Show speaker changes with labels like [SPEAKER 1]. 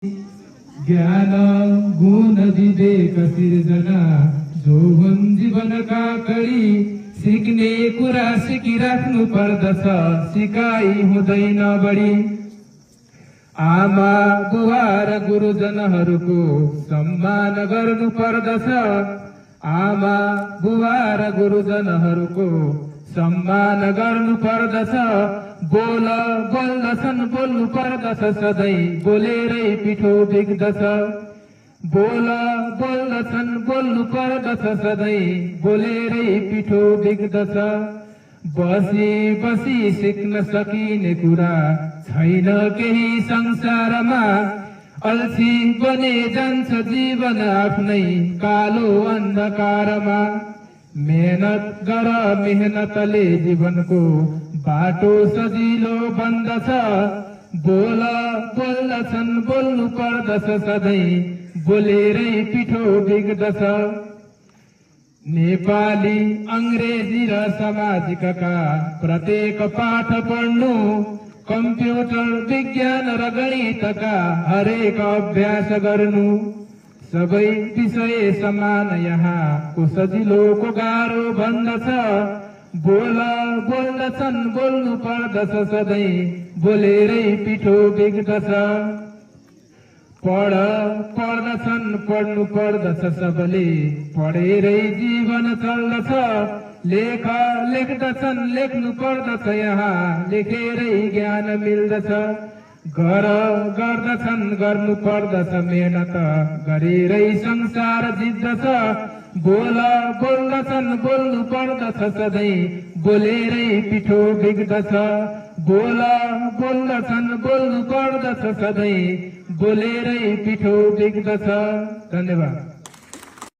[SPEAKER 1] ज्ञान गुण विवेक सिर्जना जो हुन् जीवनका कडी सिक्ने कुरा सिकिराख्नु पर्दछ सिकाइ हुँदैन बढी। आमा बुवा र गुरुजनहरूको सम्मान गर्नु पर्दछ। आमा बुवा र गुरुजनहरूको सम्मान गर्नु पर्दछ। बोल बोल्दछन् बोल्नु पर्दछ सधैँ बोलेरै पिठो बिग्दछ। बोल बोल्दछन् बोल्नु पर्दछ सधैँ बोलेरै पिठो बिग्दछ। बसी बसी सिक्न सकिने कुरा छैन केही संसारमा। अल्छी बने जान्छ जीवन आफ्नै कालो अन्धकारमा। मेहनत गर मेहनतले जीवनको बाटो सजिलो बन्दछ। बोल बोल्दछन् बोल्नु पर्दछ सधैँ बोलेरै पिठो बिग्दछ। नेपाली अंग्रेजी र सामाजिकका प्रत्येक पाठ पढ्नु। कम्प्युटर विज्ञान र गणितका हरेक अभ्यास गर्नु। सबै विषय समान यहाँ को सजिलो को गाह्रो भन्दछ। बोल बोल्दछन् बोल्नु पर्दछ सधैँ बोलेरै पिठो बिग्दछ। पढ पढ्दछन् पढ्नु पर्दछ सबले पढेरै जीवन चल्दछ। लेख लेख्दछन् लेख्नु पर्दछ यहाँ लेखेरै ज्ञान मिल्दछ। गर्दछन् गर्नु पर्दछ मेहनत गरेरै संसार जित्दछ। बोल बोल्दछन् बोल्नु पर्दछ सधैँ बोलेरै पिठो बिग्दछ। बोल बोल्दछन् बोल्नु पर्दछ सधैँ बोलेरै पिठो बिग्दछ। धन्यवाद।